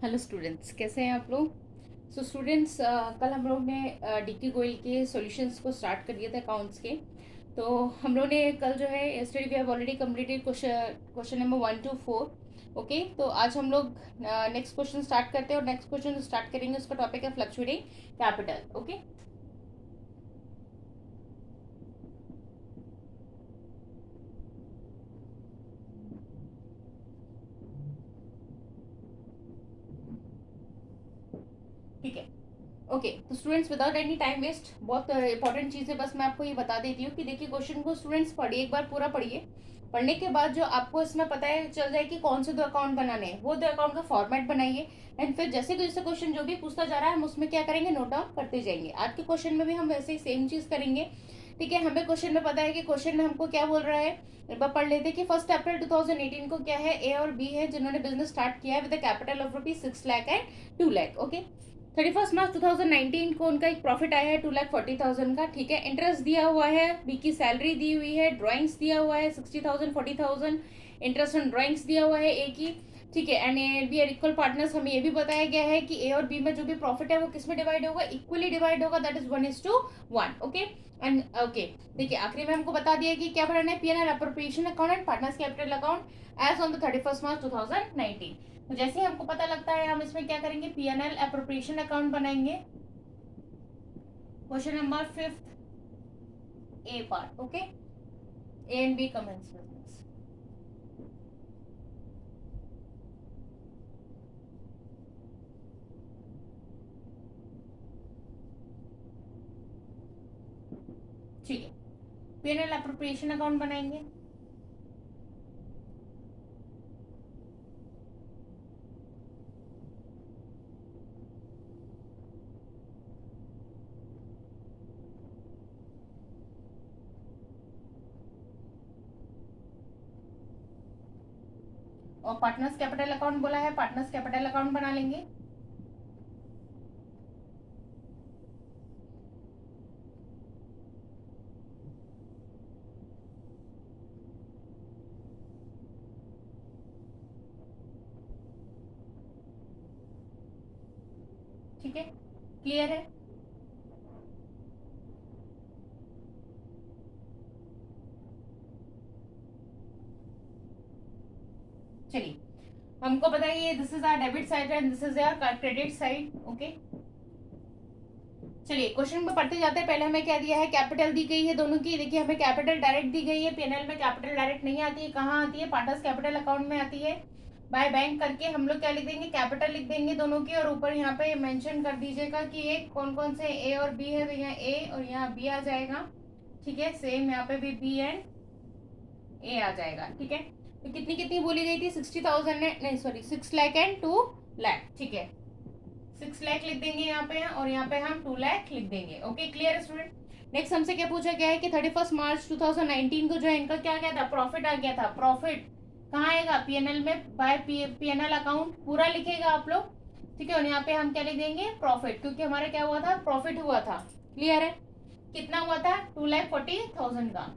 Hello students, कैसे हैं आप लोग। सो स्टूडेंट्स, कल हम लोग ने डीके गोयल के सॉल्यूशंस को स्टार्ट कर दिया था अकाउंट्स के। तो हम लोग ने कल जो है yesterday we have already completed question number 1 to 4। Okay, तो आज हम लोग नेक्स्ट क्वेश्चन स्टार्ट करते हैं और नेक्स्ट क्वेश्चन स्टार्ट करेंगे, उसका टॉपिक है फ्लक्चुएटिंग कैपिटल। ओके, ठीक है। ओके, तो students without any time waste, बहुत इंपॉर्टेंट चीज़ है, बस मैं आपको ये बता देती हूँ कि देखिए क्वेश्चन को स्टूडेंट्स पढ़िए, एक बार पूरा पढ़िए। पढ़ने के बाद जो आपको इसमें पता है चल जाए कि कौन से दो अकाउंट बनाने हैं, वो दो अकाउंट का फॉर्मेट बनाइए। एंड फिर जैसे जैसे क्वेश्चन जो भी पूछता जा रहा है हम उसमें क्या करेंगे, नोट डाउन करते जाएंगे। आज के क्वेश्चन में भी हम वैसे ही सेम चीज़ करेंगे। ठीक है, हमें क्वेश्चन में पता है कि क्वेश्चन में हमको क्या बोल रहा है। एक बार पढ़ लेते हैं कि 1 अप्रैल 2018 को क्या है, ए और बी है जिन्होंने बिजनेस स्टार्ट किया है with capital of ₹6 lakh and 2 lakh. Okay, 31 March 2019 को उनका एक प्रॉफिट आया है 2,40,000 का। ठीक है, इंटरेस्ट दिया हुआ है, बी की सैलरी दी हुई है, ड्राइंग्स दिया हुआ है 60,000 40,000, इंटरेस्ट ऑन ड्राइंग्स दिया हुआ है ए की। ठीक है, and B are equal partners, हमें ये भी बताया गया है कि ए और बी में जो भी प्रॉफिट है वो किस में डिवाइड होगा, इक्वली डिवाइड होगा, that is 1:1। Okay, and okay, देखिए आखिरी में हमको बता दिया कि क्या भरना है, P N L appropriation account and partners capital account as on the 31 March 2019। तो जैसे ही हमको पता लगता है हम इसमें क्या करेंगे, पीएनएल अप्रोप्रिएशन अकाउंट बनाएंगे। Question number 5 A part. Okay, A and B commence business. ठीक है, पीएनएल अप्रोप्रिएशन अकाउंट बनाएंगे। और पार्टनर्स कैपिटल अकाउंट बोला है, पार्टनर्स कैपिटल अकाउंट बना लेंगे। ठीक है, क्लियर है। चलिए, हमको बताइए, this is our debit side and this is our credit side. Okay, चलिए क्वेश्चन में पढ़ते जाते हैं। पहले हमें क्या दिया है, कैपिटल दी गई है दोनों की। देखिए हमें कैपिटल डायरेक्ट दी गई है, पीएनएल में कैपिटल डायरेक्ट नहीं आती है, कहाँ आती है, पार्टनर्स कैपिटल अकाउंट में आती है। बाय बैंक करके हम लोग क्या लिख देंगे, कैपिटल लिख देंगे दोनों की, और ऊपर यहाँ पे मेंशन कर दीजिएगा कि ये कौन कौन से ए और बी है, तो यहाँ ए और यहाँ बी आ जाएगा। ठीक है, सेम यहाँ पे भी बी एंड ए आ जाएगा। ठीक है, तो कितनी कितनी बोली गई थी, 60,000 नहीं सॉरी 6 लाख एंड 2 लाख। ठीक है, 6 लाख लिख देंगे यहाँ पे, और यहाँ पे हम 2 लाख लिख देंगे। ओके, क्लियर है स्टूडेंट। नेक्स्ट हमसे क्या पूछा गया है कि 31 मार्च 2019 को जो है इनका क्या गया था, प्रॉफिट आ गया था। प्रॉफिट कहाँ आएगा, पीएनएल में, बाय पीएनएल अकाउंट पूरा लिखेगा आप लोग। ठीक है, और यहाँ पे हम क्या लिख देंगे, प्रॉफिट, क्योंकि हमारा क्या हुआ था, प्रॉफिट हुआ था। क्लियर है, कितना हुआ था, 2,40,000 का।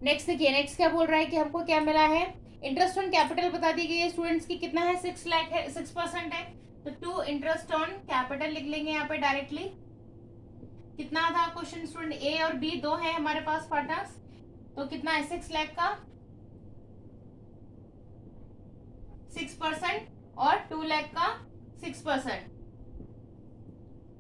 नेक्स्ट देखिए, नेक्स्ट क्या बोल रहा है कि हमको क्या मिला है, इंटरेस्ट ऑन कैपिटल बता दी गई है स्टूडेंट्स की, कितना है, 6 लाख है, 6% है। तो 2 इंटरेस्ट ऑन कैपिटल लिख लेंगे यहाँ पे डायरेक्टली। कितना था क्वेश्चन स्टूडेंट, ए और बी दो है हमारे पास पार्टनर्स, तो कितना है, 6 लाख का 6% और 2 लाख का 6%।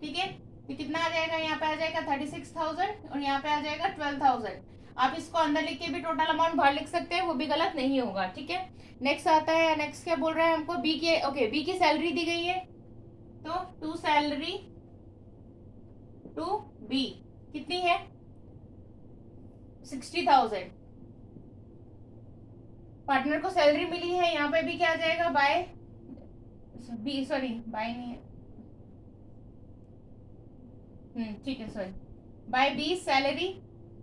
ठीक है, तो कितना आ जाएगा, यहाँ पे आ जाएगा 36,000 और यहाँ पे आ जाएगा 12,000। आप इसको अंदर लिख के भी टोटल अमाउंट बाहर लिख सकते हैं, वो भी गलत नहीं होगा। ठीक है, नेक्स्ट आता है, नेक्स्ट क्या बोल रहा है हमको, बी के, ओके बी की सैलरी दी गई है, तो टू सैलरी टू बी कितनी है, 60,000। पार्टनर को सैलरी मिली है, यहाँ पे भी क्या आ जाएगा, बाय बी, सॉरी बाय नहीं है, ठीक है सॉरी, बाय बी सैलरी,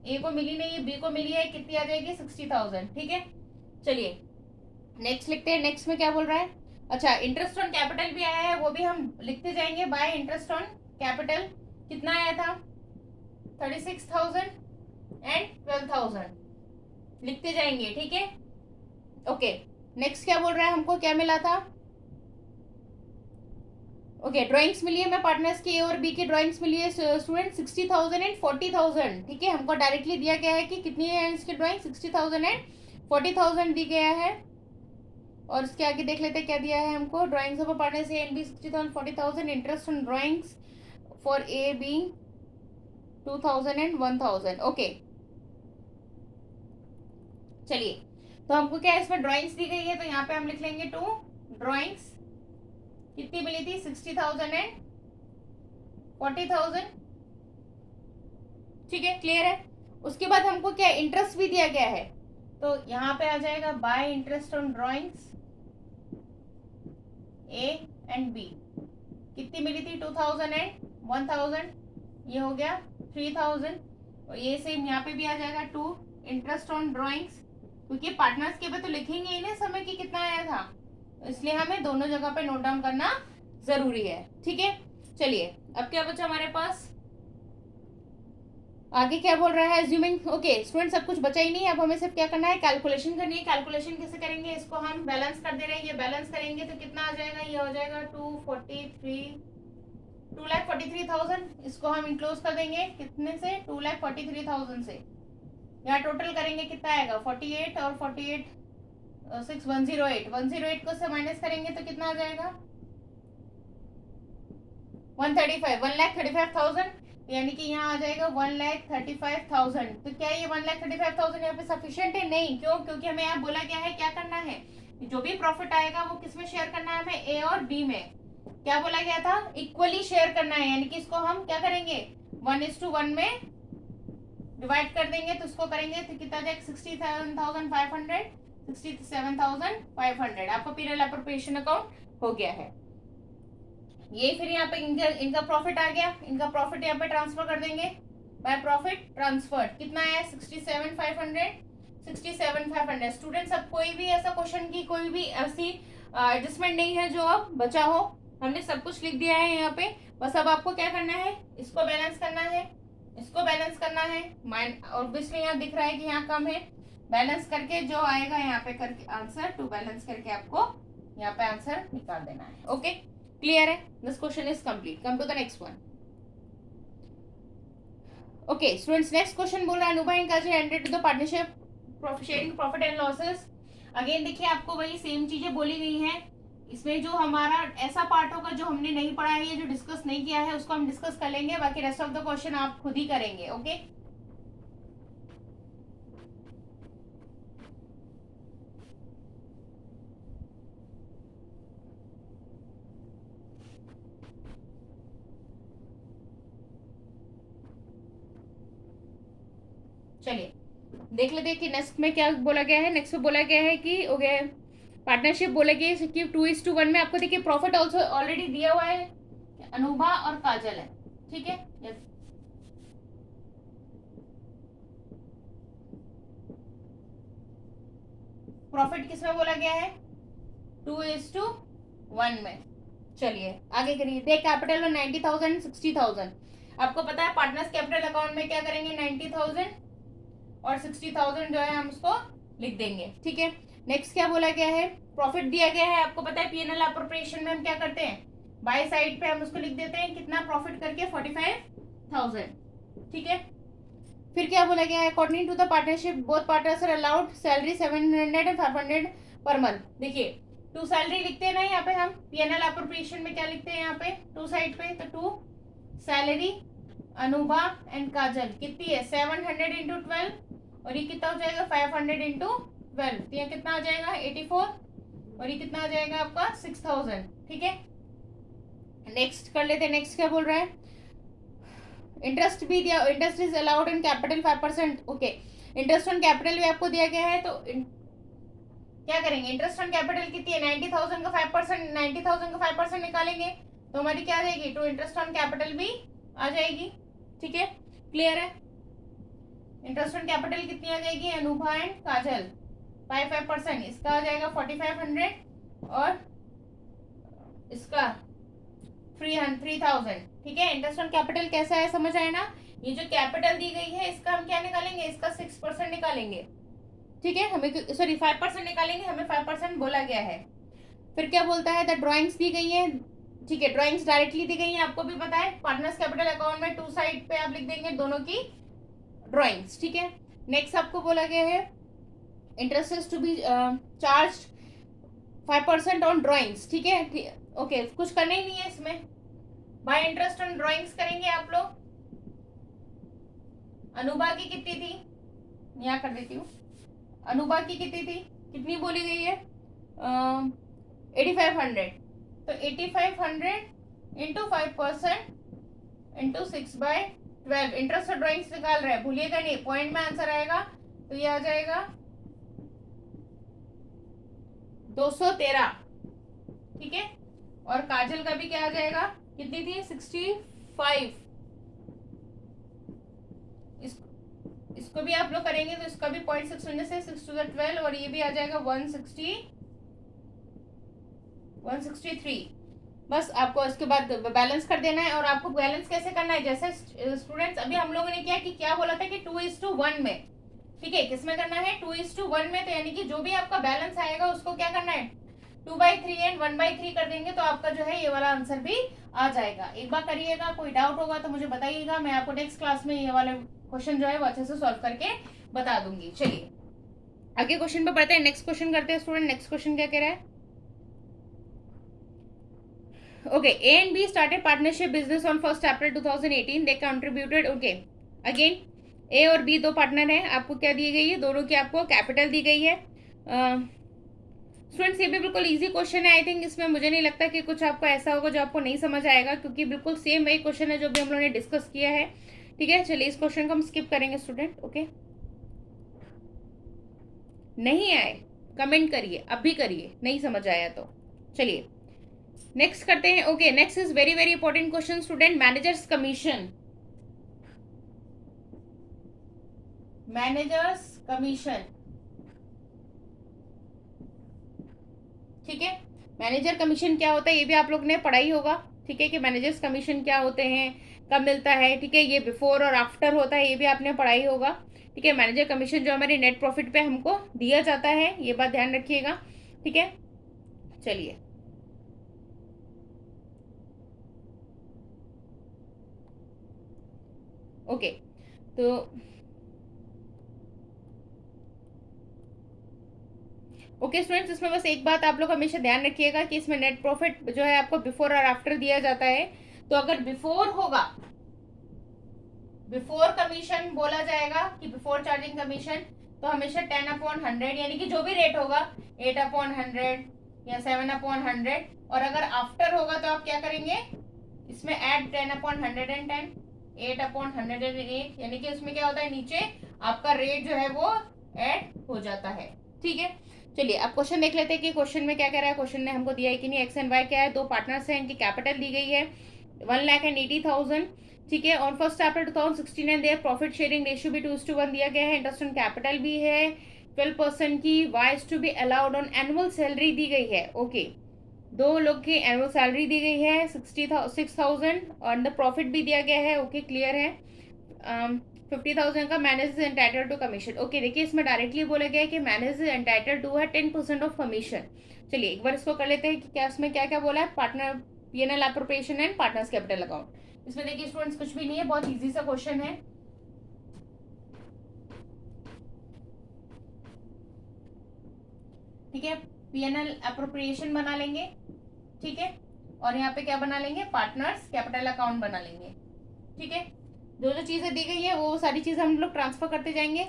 ए को मिली नहीं है, बी को मिली है, कितनी आ जाएगी, 60,000। ठीक है, चलिए नेक्स्ट लिखते हैं। नेक्स्ट में क्या बोल रहा है, अच्छा इंटरेस्ट ऑन कैपिटल भी आया है, वो भी हम लिखते जाएंगे। बाय इंटरेस्ट ऑन कैपिटल कितना आया था, 36,000 एंड 12,000 लिखते जाएंगे। ठीक है, ओके नेक्स्ट क्या बोल रहा है, हमको क्या मिला था, ओके, ड्राइंग्स मिली है हमें पार्टनर्स की, ए और बी की ड्राइंग्स मिली है स्टूडेंट 60,000 एंड 40,000। ठीक है, हमको डायरेक्टली दिया गया है कि कितनी है इसकी ड्राइंग, 60,000 एंड 40,000 दी गया है। और इसके आगे देख लेते हैं क्या दिया है हमको, drawings of partners A and B 60,000 40,000, interest on drawings for A B 2,000 and 1,000। Okay, चलिए, तो हमको क्या है इसमें ड्राइंग्स दी गई है, तो यहाँ पे हम लिख लेंगे टू ड्राइंग्स कितनी मिली थी, 60,000 एंड 40,000। ठीक है, क्लियर है। उसके बाद हमको क्या इंटरेस्ट भी दिया गया है, तो यहाँ पे आ जाएगा by interest on drawings A and B कितनी मिली थी, 2,000 एंड 1,000, ये हो गया 3,000। और ये सेम यहाँ पे भी आ जाएगा टू इंटरेस्ट ऑन ड्राइंग्स, क्योंकि पार्टनर्स के पे तो लिखेंगे ही ना समय की कितना आया था, इसलिए हमें दोनों जगह पे नोट डाउन करना जरूरी है। ठीक है, चलिए अब क्या बचा हमारे पास, आगे क्या बोल रहा है, एज्यूमिंग। ओके स्टूडेंट, सब कुछ बचा ही नहीं है, अब हमें सिर्फ क्या करना है, कैलकुलेशन करनी है। कैलकुलेशन कैसे करेंगे, इसको हम बैलेंस कर दे रहे हैं, ये बैलेंस करेंगे तो कितना आ जाएगा, ये हो जाएगा 2,43,000। इसको हम इंक्लोज कर देंगे कितने से, 2,43,000 से। यहाँ टोटल करेंगे कितना आएगा, 48 और 48 6 108, 108 को से माइनस करेंगे तो कितना आ जाएगा, 135, 1,35,000। यानी कि यहाँ आ जाएगा 1,35,000। तो क्या ये 1,35,000 यहाँ पे सफिशिएंट है, नहीं, क्यों, क्योंकि हमें यहाँ बोला गया है क्या करना है, जो भी प्रॉफिट आएगा वो किसमें शेयर करना है हमें, ए और बी में। क्या बोला गया था, इक्वली शेयर करना है, यानी कि इसको हम क्या करेंगे 1:1 में डिवाइड कर देंगे, तो इसको करेंगे तो कितना जाएगा 67,500, 67,500। आपका पीरियड अप्रोप्रिएशन अकाउंट हो गया है ये। फिर यहाँ पे इनका प्रॉफिट आ गया, इनका प्रॉफिट यहाँ पे ट्रांसफर कर देंगे बाय प्रॉफिट ट्रांसफर, कितना है 67,500, 67,500। स्टूडेंट्स, अब कोई भी ऐसा क्वेश्चन की कोई भी ऐसी एडजस्टमेंट नहीं है जो अब बचा हो, हमने सब कुछ लिख दिया है यहाँ पे। बस अब आपको क्या करना है, इसको बैलेंस करना है, इसको बैलेंस करना है। ऑब्वियसली यहाँ दिख रहा है कि यहाँ कम है, बैलेंस करके जो आएगा यहाँ पे करके आंसर, टू बैलेंस करके आपको यहाँ पे आंसर निकाल देना है। ओके, क्लियर है, this question is complete. Come to the next one. Okay students, next question बोल रहा है, Anubha and Kajal entered to the partnership sharing profit and losses. Again देखिए, आपको वही सेम चीजें बोली गई हैं। इसमें जो हमारा ऐसा पार्ट होगा जो हमने नहीं पढ़ा है, जो डिस्कस नहीं किया है, उसको हम डिस्कस कर लेंगे, बाकी रेस्ट ऑफ द क्वेश्चन आप खुद ही करेंगे। ओके, चलिए देख लेते हैं कि नेक्स्ट में क्या बोला गया है। नेक्स्ट में बोला गया है कि हो गया पार्टनरशिप बोले गए कि 2:1 में। आपको देखिए प्रॉफिट ऑल्सो ऑलरेडी दिया हुआ है, अनुभा और काजल है। ठीक है, यस, प्रॉफिट किसमें बोला गया है, 2:1 में। चलिए आगे करिए, देख कैपिटल में 90,000 60,000। आपको पता है पार्टनर्स कैपिटल अकाउंट में क्या करेंगे, 90,000 और 60,000 जो है हम उसको लिख देंगे। ठीक है, नेक्स्ट क्या बोला गया है, प्रॉफिट दिया गया है। आपको पता है पीएनएल अप्रोप्रिएशन में हम क्या करते हैं, बाय साइड पे हम उसको लिख देते हैं कितना प्रॉफिट करके, 45,000। ठीक है, फिर क्या बोला गया है, according to the partnership both partners are allowed salary 700 and 500 per month. देखिए टू सैलरी लिखते हैं ना यहाँ पे हम, पीएनएल अप्रोप्रिएशन में क्या लिखते हैं यहाँ पे टू साइड पे, तो टू सैलरी अनुभा एंड काजल कितनी है 700 इंटू 12, और ये कितना हो जाएगा 500 इंटू 12, तो ये कितना आ जाएगा 84, और ये कितना आ जाएगा आपका 6,000। ठीक है, नेक्स्ट कर लेते हैं। नेक्स्ट क्या बोल रहा है, इंटरेस्ट भी दिया, interest is allowed in capital 5%। Okay, interest on capital भी आपको दिया गया है, तो क्या करेंगे, इंटरेस्ट ऑन कैपिटल कितनी है 90,000 का 5%, 90,000 का 5% निकालेंगे तो हमारी क्या आ जाएगी, टू इंटरेस्ट ऑन कैपिटल भी आ जाएगी। ठीक है, क्लियर है। इंटरेस्ट ऑन कैपिटल कितनी आ जाएगी, अनुभा एंड काजल 5%, इसका आ जाएगा 4,500 और इसका 3,000। ठीक है, इंटरेस्ट ऑन कैपिटल कैसा है समझ आए ना, ये जो कैपिटल दी गई है इसका हम क्या निकालेंगे, इसका 6% निकालेंगे। ठीक है, हमें सॉरी 5% निकालेंगे, हमें 5% बोला गया है। फिर क्या बोलता है, द ड्राइंग्स दी गई है, ठीक है, ड्राइंग्स डायरेक्टली दी गई है, आपको भी पता है। पार्टनर्स कैपिटल अकाउंट में टू साइड पे आप लिख देंगे दोनों की ड्राइंग्स, ठीक है। नेक्स्ट आपको बोला गया है interest is to be charge 5% on drawings, ठीक है। ओके, कुछ करना ही नहीं है इसमें, बाय इंटरेस्ट ऑन ड्राइंग्स करेंगे आप लोग। अनुभाग की कितनी थी, यहाँ कर देती हूँ। अनुभाग की कितनी थी, कितनी बोली गई है, 8500। तो 8500 into 5% into 6/12 interest of drawings निकाल रहे हैं, भूलिएगा नहीं, पॉइंट में आंसर आएगा। तो ये आ जाएगा 213, ठीक है। और काजल का भी क्या आ जाएगा, कितनी थी, 65। इसको भी आप लोग करेंगे तो इसका भी 0.6 होने से 6 to the 12, और ये भी आ जाएगा 163। बस आपको इसके बाद बैलेंस कर देना है। और आपको बैलेंस कैसे करना है, जैसे स्टूडेंट्स अभी हम लोगों ने किया कि क्या बोला था कि 2:1 में, ठीक है। किसमें करना है, 2:1 में। तो यानी कि जो भी आपका बैलेंस आएगा उसको क्या करना है, 2/3 एंड 1/3 कर देंगे, तो आपका जो है ये वाला आंसर भी आ जाएगा। एक बार करिएगा, कोई डाउट होगा तो मुझे बताइएगा, मैं आपको नेक्स्ट क्लास में ये वाला क्वेश्चन जो है वो अच्छे से सॉल्व करके बता दूंगी। चलिए आगे क्वेश्चन पे पढ़ते हैं, नेक्स्ट क्वेश्चन करते हैं स्टूडेंट। नेक्स्ट क्वेश्चन क्या कह रहा है, okay, A and B started partnership business on 1st April 2018. They contributed, okay, again A और B दो पार्टनर हैं, आपको क्या दी गई है, दोनों की आपको कैपिटल दी गई है। स्टूडेंट्स ये भी बिल्कुल इजी क्वेश्चन है, आई थिंक इसमें मुझे नहीं लगता कि कुछ आपको ऐसा होगा जो आपको नहीं समझ आएगा, क्योंकि बिल्कुल सेम वही क्वेश्चन है जो भी हम लोगों ने डिस्कस किया है, ठीक है। चलिए इस क्वेश्चन को हम स्किप करेंगे स्टूडेंट, ओके। नहीं आए कमेंट करिए, अब भी करिए, नहीं समझ आया तो। चलिए नेक्स्ट करते हैं, okay. Next is very very important question student, managers commission. Managers commission, ठीक है। मैनेजर कमीशन क्या होता है ये भी आप लोग ने पढ़ा ही होगा, ठीक है, कि मैनेजर्स कमीशन क्या होते हैं, कब मिलता है, ठीक है। ये बिफोर और आफ्टर होता है, ये भी आपने पढ़ा ही होगा, ठीक है। मैनेजर कमीशन जो हमारी नेट प्रॉफिट पे हमको दिया जाता है, ये बात ध्यान रखिएगा, ठीक है। चलिए ओके, तो ओके स्टूडेंट्स, इसमें बस एक बात आप लोग हमेशा ध्यान रखिएगा कि इसमें नेट प्रॉफिट जो है आपको बिफोर और आफ्टर दिया जाता है। तो अगर बिफोर होगा, बिफोर कमीशन बोला जाएगा कि बिफोर चार्जिंग कमीशन, तो हमेशा 10/100 यानी कि जो भी रेट होगा 8/100 या 7/100। और अगर आफ्टर होगा तो आप क्या करेंगे, इसमें ऐड 10/110, 8/108, यानी कि उसमें क्या होता है, नीचे आपका रेट जो है वो ऐड हो जाता है, ठीक है। चलिए अब क्वेश्चन देख लेते हैं कि क्वेश्चन में क्या कह रहा है। क्वेश्चन ने हमको दिया है कि नहीं, एक्स एंड वाई क्या है, दो पार्टनर्स हैं, इनकी कैपिटल दी गई है 1,80,000, ठीक है। On 1st April 2016 their profit sharing ratio भी 2:1 दिया गया है, इंटरेस्ट ऑन कैपिटल भी है 12% की, Y is to be allowed on annual salary दी गई है, ओके। दो लोग की एनुअल सैलरी दी गई है 6,000 और द प्रॉफिट भी दिया गया है, ओके क्लियर है। 50,000 का manage is entitle to commission, okay. देखिए इसमें डायरेक्टली बोला गया है कि मैनेज इज एंटाइटल टू है 10% ऑफ कमीशन। चलिए एक बार इसको कर लेते हैं कि क्या इसमें क्या क्या बोला है, partner P&L appropriation and partners capital account. इसमें देखिए स्टूडेंट्स कुछ भी नहीं है, बहुत इजी सा क्वेश्चन है, ठीक है। P&L अप्रोप्रिएशन बना लेंगे, ठीक है, और यहाँ पे क्या बना लेंगे, पार्टनर्स कैपिटल अकाउंट बना लेंगे, ठीक है। जो जो चीजें दी गई है वो सारी चीजें हम लोग ट्रांसफर करते जाएंगे।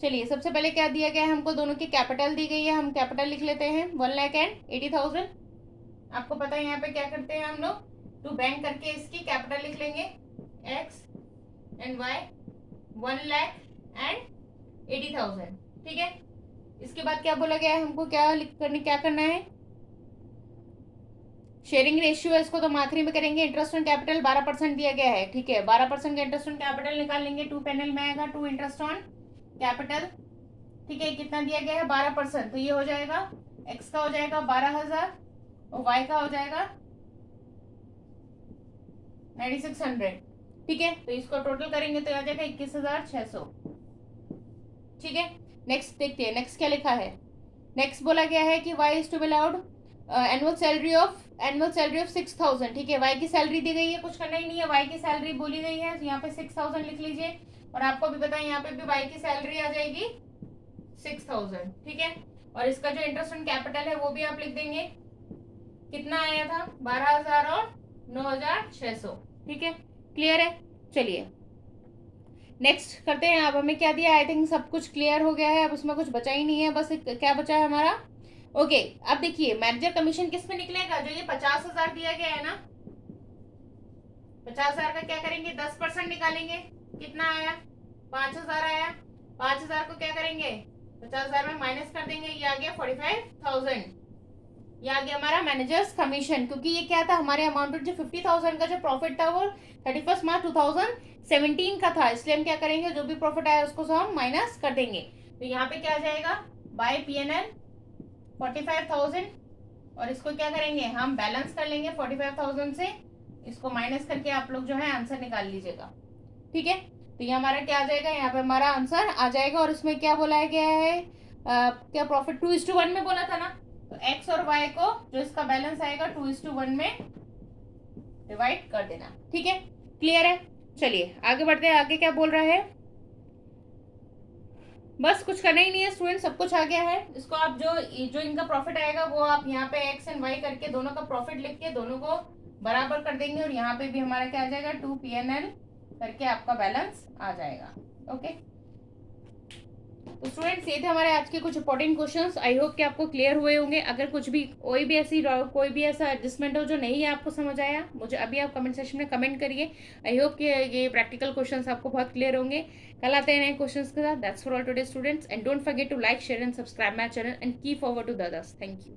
चलिए सबसे पहले क्या दिया गया है हमको, दोनों की कैपिटल दी गई है, हम कैपिटल लिख लेते हैं 1,80,000। आपको पता है यहाँ पे क्या करते हैं हम लोग, टू बैंक करके इसकी कैपिटल लिख लेंगे एक्स एंड वाई 1,80,000, ठीक है। इसके बाद क्या बोला गया है हमको, क्या करना है, शेयरिंग रेशियो है, इसको तो हम आखिरी में करेंगे। इंटरेस्ट ऑन कैपिटल 12% दिया गया है, ठीक है, 12% का इंटरेस्ट ऑन कैपिटल निकाल लेंगे, 2 पैनल में आएगा 2 इंटरेस्ट ऑन कैपिटल, ठीक है। कितना दिया गया है 12%, तो ये हो जाएगा एक्स का हो जाएगा 12,000 और वाई का हो जाएगा 9,600, ठीक है। तो इसको टोटल करेंगे तो आ जाएगा 21,600, ठीक है। नेक्स्ट देखते हैं, नेक्स्ट क्या लिखा है। नेक्स्ट बोला गया है कि Y is to be allowed annual salary of 6,000, ठीक है। वाई की सैलरी दी गई है, कुछ करना ही नहीं है, वाई की सैलरी बोली गई है, तो यहाँ पे 6,000 लिख लीजिए। और आपको भी पता है यहाँ पे भी वाई की सैलरी आ जाएगी 6,000, ठीक है। और इसका जो इंटरेस्ट ऑन कैपिटल है वो भी आप लिख देंगे, कितना आया था 12,000 और 9,600, ठीक है। क्लियर है? चलिए नेक्स्ट करते हैं। अब हमें क्या दिया, आई थिंक सब कुछ क्लियर हो गया है, अब उसमें कुछ बचा ही नहीं है, बस क्या बचा है हमारा। ओके अब देखिए मैनेजर कमीशन किस में निकलेगा, जो ये 50,000 दिया गया है ना, 50,000 का क्या करेंगे 10% निकालेंगे, कितना आया 5,000 आया। 5,000 को क्या करेंगे 50,000 में माइनस कर देंगे, ये आ गया 45,000, ये आ गया हमारा मैनेजर्स कमीशन। क्योंकि ये क्या था हमारे अमाउंटेड जो 50,000 का जो प्रॉफिट था वो 31 मार्च 2017 का था, इसलिए हम क्या करेंगे जो भी प्रॉफिट आया उसको हम माइनस कर देंगे। तो यहाँ पे क्या आ जाएगा बाय पीएनएल 45,000, और इसको क्या करेंगे हम बैलेंस कर लेंगे 45,000 से, इसको माइनस करके आप लोग जो है आंसर निकाल लीजिएगा, ठीक है। तो ये हमारा क्या आ जाएगा, यहाँ पे हमारा आंसर आ जाएगा। और इसमें क्या बोला गया है, क्या प्रॉफिट 2:1 में बोला था ना, तो एक्स और वाई को जो इसका बैलेंस आएगा 2:1 में डिवाइड कर देना, ठीक है। क्लियर है? चलिए आगे बढ़ते हैं, आगे क्या बोल रहा है। बस कुछ करना ही नहीं है स्टूडेंट, सब कुछ आ गया है। इसको आप जो इनका प्रॉफिट आएगा वो आप यहाँ पे एक्स एंड वाई करके दोनों का प्रॉफिट लिख के दोनों को बराबर कर देंगे, और यहाँ पे भी हमारा क्या आ जाएगा 2 PNL करके आपका बैलेंस आ जाएगा। ओके तो स्टूडेंट्स ये थे हमारे आज के कुछ इंपॉर्टेंट क्वेश्चंस। आई होप कि आपको क्लियर हुए होंगे। अगर कुछ भी कोई भी ऐसा एडजस्टमेंट हो जो नहीं है आपको समझ आया, मुझे अभी आप कमेंट सेक्शन में कमेंट करिए। आई होप कि ये प्रैक्टिकल क्वेश्चंस आपको बहुत क्लियर होंगे। कल आते हैं नए क्वेश्चंस के साथ। That's for all today students, and don't forget to like share and subscribe my channel and keep forward to the others. Thank you.